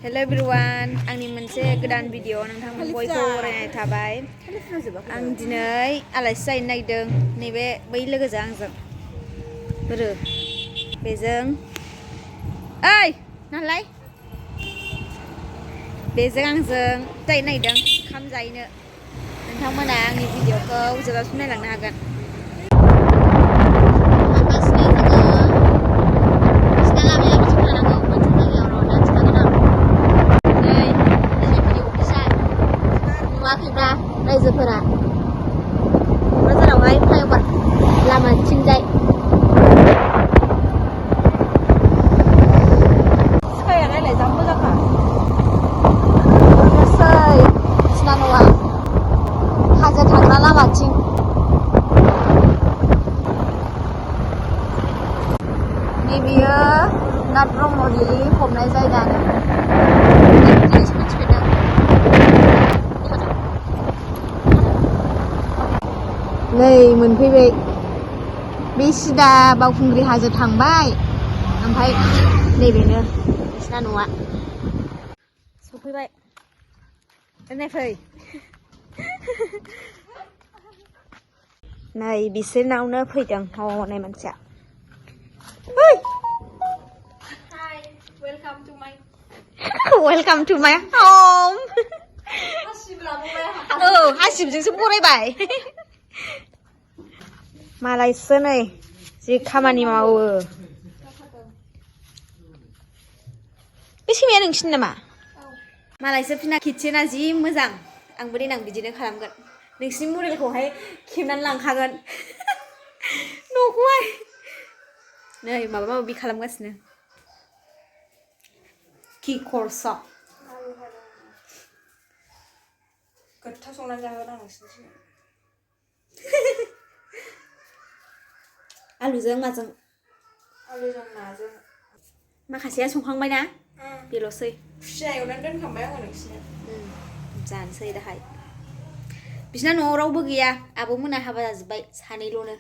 Hello everyone, आंनि मोनसे गोदान भिडिअ नोंथांमोन बयखौ बरायनाय थाबाय। आं दिनै आलासि जाहैनो नागिरदों नैबे बै लोगोजों आंजों। बोरो बेजों ओइ नालाय बेजों आंजों जाहैनो नागिरदों ओंखाम जाहैनो। नोंथांमोना आंनि भिडिअखौ जोबजासिम नायलांनो हागोन। रायजोफोरा क'क्राझारावहाय फ्लाइअभार लामाथिंजाय सिखाया नायलाय जा मोजांखा नोसै बिसिना न'आ हाजो थांग्रा लामाथिं नैबेयो नाथ ब्रह्मनि फबनाय जायगा नै मोनफैबाय बे सिदा बावखुंग्रि हाजो थांबाय ओमफ्राय नैबेनो बिसिना न'आ सफैबाय नायफै नै बिसोरनावनो फैदों हनै मानसिया वेलकाम टु माय हम औ हासिबजोंसो बरायबाय मालायसो नै जि खामानि मावो बे सैमाया नोंसिनि नामा मालायसो फिना किटसेना जि मोजां आंबो देनां बिदिनो खालामगोन नोंसिनि मडेलखौहाय खेबनानै लांखागोन न'खौहाय नै माबा माबि खालामगासिनो कि खरसा गोथाव संनानै जाहोगोन आं नोंसिनिथिं आलुजों माजों माखासेया संखांबाय ना बेल'सै खुसिया एवनानै दोनखांबाय आङो नोंसिनो जानोसै दाहाय बिसिना न'आव रावबो गैया आब'मोना हाबा जाजोब्बाय सानैल'नो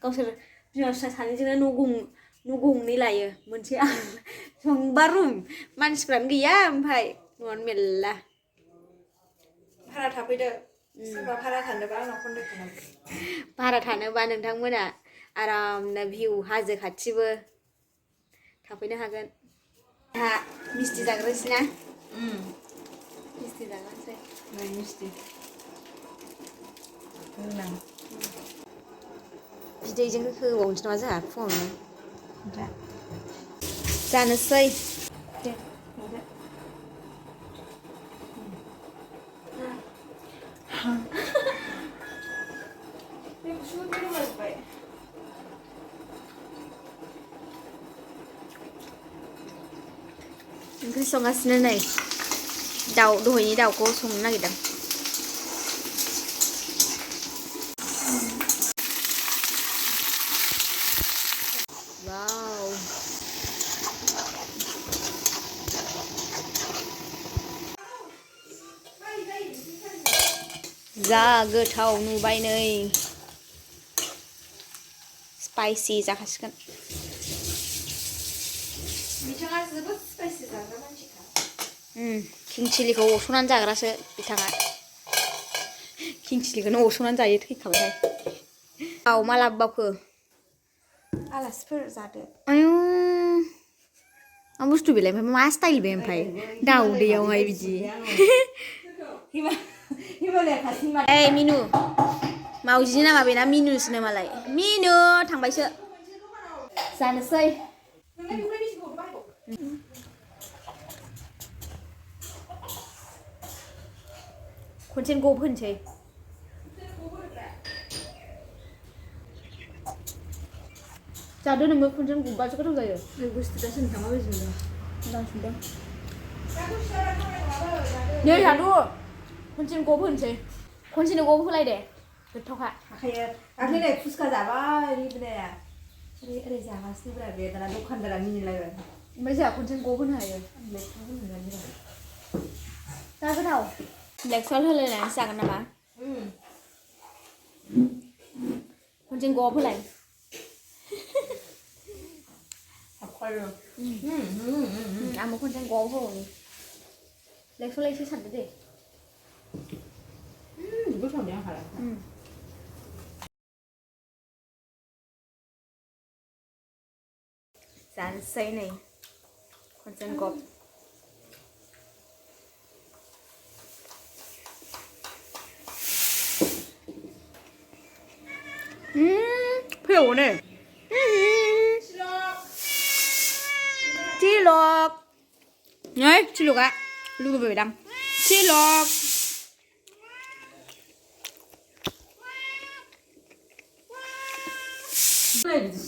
गावसोर बिमा फिसा सानैजोंनो न' गंनै लायो मोनसे संबा रुम मानसिफ्रानो गैया ओमफ्राय न'आनो मेरला भारा थाफैदो सोरबा भारा थानोबा आंनाव कन्टेक्ट खालाम भारा थानोबा नोंथांमोना आरामनो भिउ हाजो खाथिबो थाफैनो हागोन आंहा मिस्थि जाग्रोसै ना मिस्थि जाग्रोसै मिस्थि बिदैजों होबावनोसै नामा जोंहा फुङावनो जानोसै दे ओंख्रि संगासिनो नै दाउ दहायनि दाउखौ संनो नागिरदों वाव जा गोथाव नुबाय नै स्पाइसि जाखासिगोन बिथाङा जोबोद स्पाइसि जाग्रा मानसिखा किं चिलिखौ अरस'नानै जाग्रासो बिथाङा किं चिलिखौनो अरस'नानै जायो थैखाबायहाय औ मा लाबोबावखो आलासिफोर जादो आयु मा बुस्थु बेलाय ओमफ्राय मा स्टाइल बे ओमफ्राय दाउदैयावहाय बिदि ओइ मिनु मावजिनि नामा बेना मिनुसो मालाय मिनु थांबायसो जानोसै खनसेनो गब होनसै जादो नोंबो खनसेनो गब्बासो गोथाव जायो बुस्थु दा सोरनि थांबा बायदि मोनदों मोजां सुदों नै जादु खनसेनो गब होनसै खनसेनो गब होलाय दे गोथावखा हाखायो दाख्लै फुसका जाबाय रिबनाया ओरै जागासिनो ब्रा बे दाना दखानदारा मिनिलायबाय ओमफ्राय जोंहा खनसेनो गब होनो हायो जा गोथाव ब्लेक सल्ट होलायनानैसो जागोन नामा खनसेनो गब होलाय आंबो खनसेनो गब होबावनि lekso lekso sandu deh. Ibu sampai yang halal. Sansai nih, konsen kop. Peo nih. Cilok. Nhơi, cilok ạ. Lu về đăng. Cilok.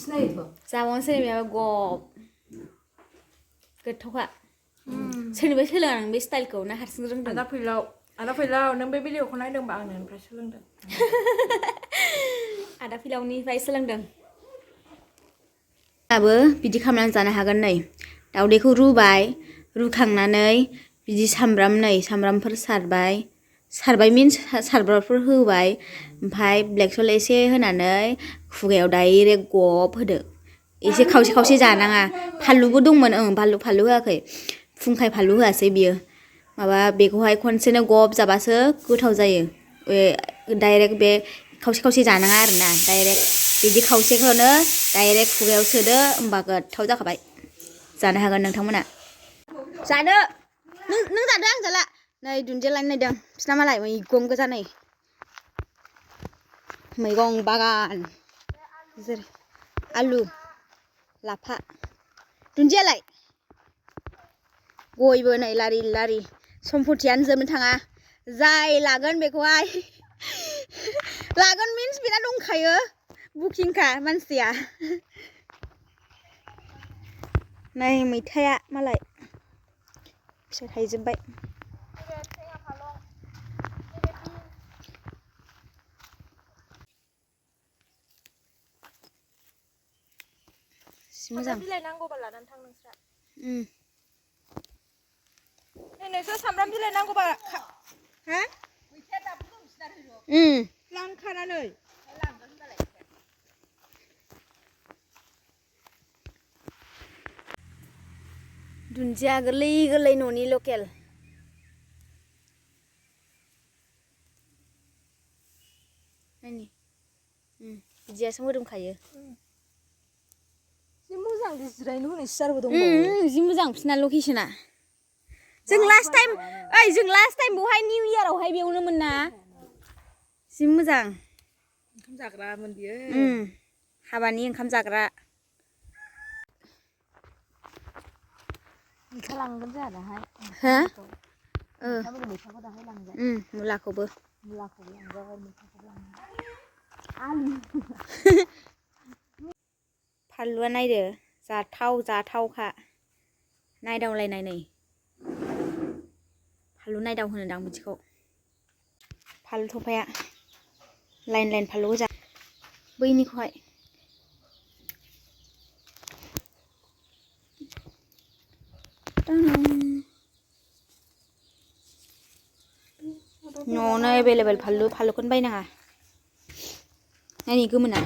스나이더. Zawon sini biar gop. Ketok ạ. Sini biar selang biar style kau nah harus ngereng dong. Ada filau, nang baby liu konai dong bang nang pressure lang dong. Ada filau ni fai selang dong. Abo bidik kamlan jana hagan nei. Daudekौ रुबाय रुखांनानै बिदि सामब्रामफोर सारबाय means सारब्रामफोर होबाय ओमफ्राय black salt एसे होनानै खुगायाव direct गब होदो एसे खावसे जानाङा फानलुबो दंमोन फानलु होआखै फुंखाय फानलु होआसै बियो माबा बेखौहाय खनसेनो गब जाबासो गोथाव जायो डाइरेक्ट बे खावसे जानाङा आरोना डाइरेक्ट बिदि खावसेखौनो डाइरेक्ट खुगायाव सोदो होमबा गोथाव जाखाबाय जानो हागोन नोंथांमोना जादो नों जादो आं जाला नै दुन्दिया लायनो नायदों बिसिना मालाय मैगं गोजा नै मैगं बागान जेरै आलु लाफा दुन्दियालाय गयबो नै लारि सम्पथियानो जोबनो थाङा जाय लागोन बेखौहाय लागोन मिन्स बेना दंखायो बुकिंखा मानसिया नै मैथाया मालाय फिथाइ थाइजोबबाय मोजां बिलाइ नांगौबा लानानै थां नोंस्रा नोंसोर सामब्राम बिलाइ नांगौबा हा मैथाया दाबो दं बिसिना लांखानानै दुन्दिया गोरलै न'नि लकेल नायनि बिदियासो मोदोमखायो जि मोजां जिरायनो होनाय सियारबो दंबावो जि मोजां बिसिना लकेसना जों लास्ट टाइम बहाय निउ इयारावहाय बेयावनोमोन ना जि मोजां ओंखाम जाग्रामोन बियो हाबानि ओंखाम जाग्रा मैथा लांगोन जोंहा दाहाय हो मैथाखौ दाहाय लांगोन मुलाखौबो लांजाबाय मैथाखौबो लांगोन फानलुआ नायदो जाथावखा नायदावलायनाय नै फानलु नायदाव होनोदां बिदिखौ फानलु थफाया लाइन फानलु गोजा बैनिखौहाय न'आवनो एभेलेबेल फानलुखौनो बायनाङा नायनि गोमोना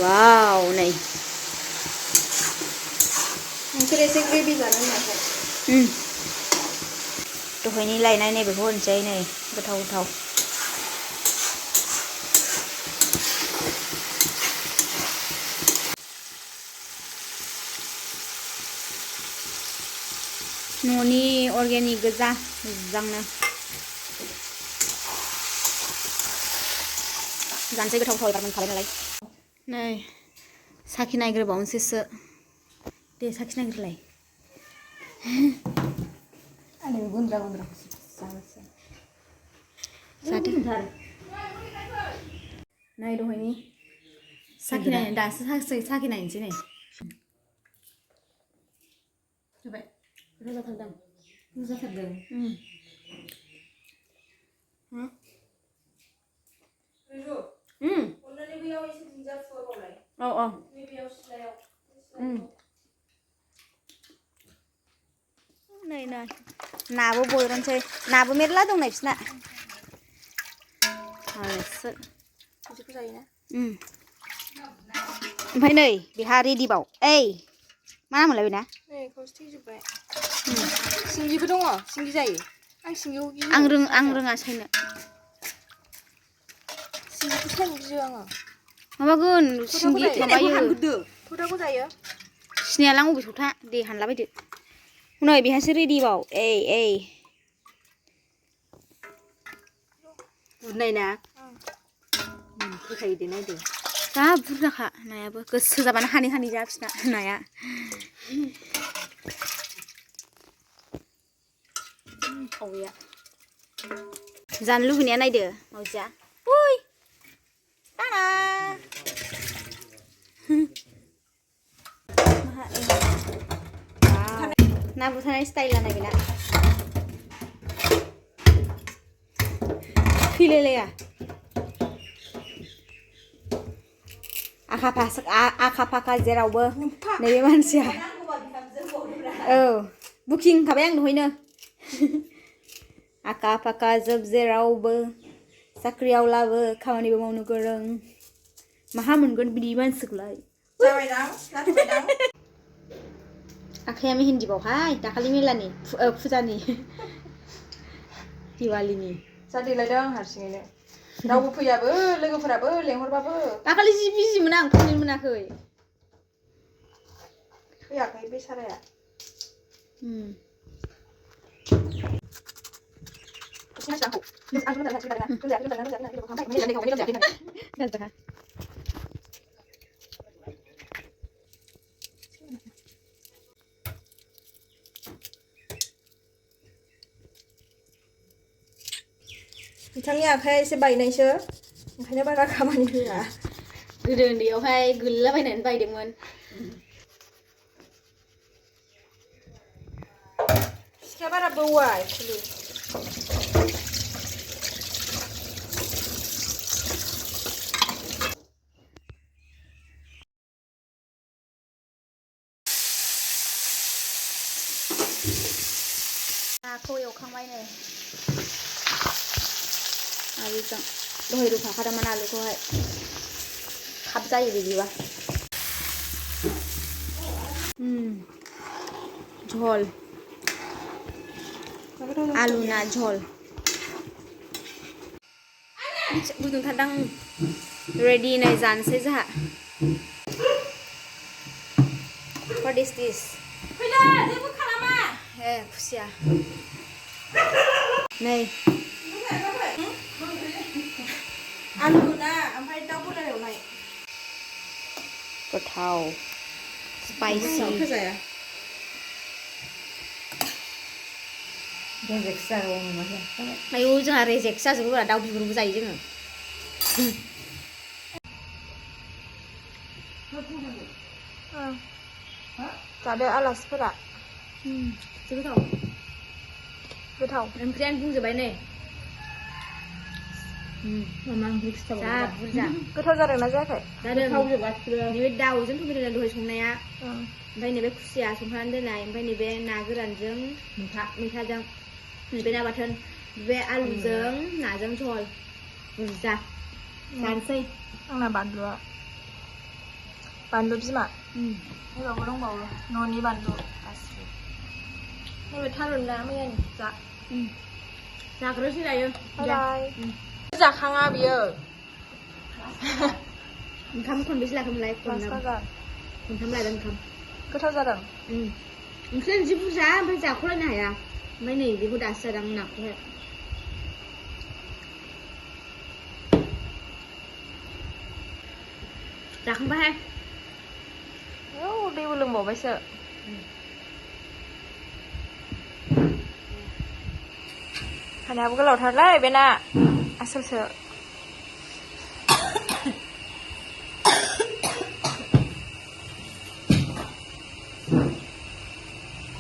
वाव नै नोंसोर एसे ग्रेभि जानो होनाखै दहायनि लायनाय नैबेखौ होनोसै नै गोथाव न'नि अर्गेनिक गोजा मोजांनो जानोसै गोथाव एबार मोनखाबाय नालाय नै साखि नायग्रोबावनोसैसो दे साखि नायग्रोलाय आंनि गुन्द्रा जादो नै दहायनि साखि नायनो दासो साखि नायनोसै नै जाबाय रोजाथारदों अन्नानै बैयाव एसे दुन्दिया फुवारबावलाय नैबेयाव सिलायाव नै नाबो बयरनोसै नाबो मेरला दं नै बिसिना मालायसो बिदिखौ जायोना ओमफ्राय नै बेहा रेडिबाव ओइ मा नाम मोनलाय बेना नै खावसे थैजोब्बाय सिंगिबो दङ सिंगि जायो आं सिंगिखौ गियो आं रोङा सायनो सिंगिखौ सायनो गियो आङो माबागोन सिंगि माबायो थथाखौ जायो सिनायालां अबे सथा दे हानला बायदो नै बेहासो रेडिबाव ओइ बुरनाय ना फैखायो दे नायदो जा बुरजाखा नायाबो गोसो जाबानो हानै हानै जा बिसिना नाया खावैया जानो लुबैनाया नायदो मावजिया उइ टाना ना बुथारनाय स्टाइला नायगोना फैलायलाया आखा फाखा जेरावबो नैबे मानसिया औ बुकिं होखाबाय आं दहायनो आखा फाखा जोब जेरावबो साख्रियावलाबो खामानिबो मावनो गोरों माहा मोनगोन बिदि मानसिखौलाय आखाइया मेहेन्दिबावहाय दाखालि मेलानि फुजानि दिवालीनि जादेलायदों आं हारसिङैनो रावबो फैयाबो लोगोफोराबो लेंहरबाबो दाखालि जि बिजिमोन आं फैनो मोनाखै फैयाखै बेसाराया बिथांनि आखाइया एसे बायनायसो ओंखायनो बारा खामानि होआ गोदो उन्दैयावहाय गोलैलाबायनानै बायदोंमोन सिखाया बारा बौआ एक्सुलि नाखौ एवखांबाय नै आलुजों दहाय रुखाखादोंमोन आलुखौहाय थाब जायो बिदिबा झल आलु ना झल गुदुंथारदां रेडि नै जानोसै जोंहा What is this? फैदो जेबो खालामा ए खुसिया नै आलु ना ओमफ्राय दाउ बयलार एवनाय गोथाव स्पाइसि होजाया आयौ जोंहा रेजेक्ट जाजोबो दाउ बिगुरबो जायो जोङो जादो आलासिफोरा गोथाव ओंख्रियानो बुंजोबबाय नै जा बुरजा गोथाव जादोंना जायाखै नैबे दाउजों टमेट'जों दहाय संनाया ओमफ्राय नैबे खुसिया संखानानै दोननाय ओमफ्राय नैबे ना गोरानजों मैथाजों नैबे ना बाथोन बे आलुजों नाजों झल बुरजा जानोसै आंना बानलु बिमा नैबावबो दंबावो न'नि बानलु गासिबो नैबे थारुन ना मैयानि जाग्रोसै दायो जाखाङा बियो ओंखाम खनबेसे लाखोमोनलाय खनथाम लादों ओंखाम गोथाव जादों ओंख्रियानो जि बुरजा ओमफ्राय जाख'लायनो हाया ओमफ्राय नै बेखौ दासो जादों नाखौहाय जाखांबायहाय दैबो लोंबावबायसो खानायाबो गोलावथारलै बेना आसोलसो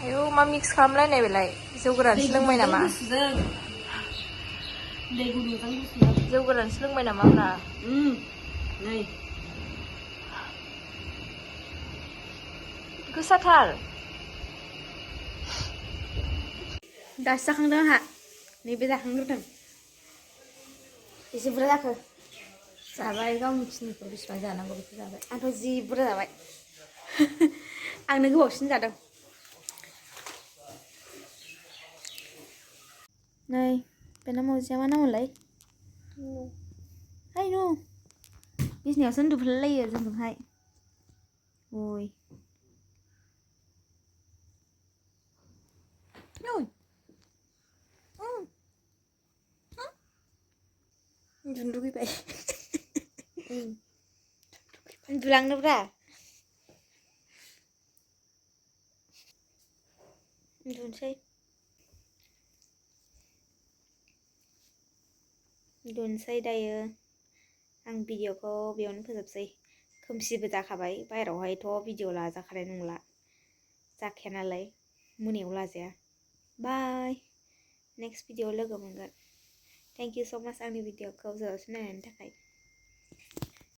आयौ मा मिक्स खालामलायनाय बेलाय जौ गोरानसो लोंबाय नामा जौ गोरानसो लोंबाय नामा होनना नै गोसाथार दासो जाखांदों आंहा नैबे जाखांग्रोदों एसे बुरजा जाखो जाबाय गावनि खिनिखौ बेसेबां जानांगौ बेखौ जाबाय आंथ' जि बुरजा जाबाय आंनो गोबावसिन जादों नै बेना मावजिया मा नाममोनलाय हाय न बिसिनायावसो उन्दुफालायलायो जोंजोंहाय ओइ उन्दुनो लुगैबाय उन्दुलांनोब्रा उन्दुनोसै दायो आं भिडिअखौ बेयावनो फोजोबसै खोमसिबो जाखाबाय बाहेरायावहायथ' भिडिअ लाजाखानाय नंला जाखाया नालाय मोनायाव लाजाया बाय नेक्स्ट भिडिअ लोगो मोनगोन थेंक इउ स' माच आंनि भिडिअखौ जोबजासिम नायनायनि थाखाय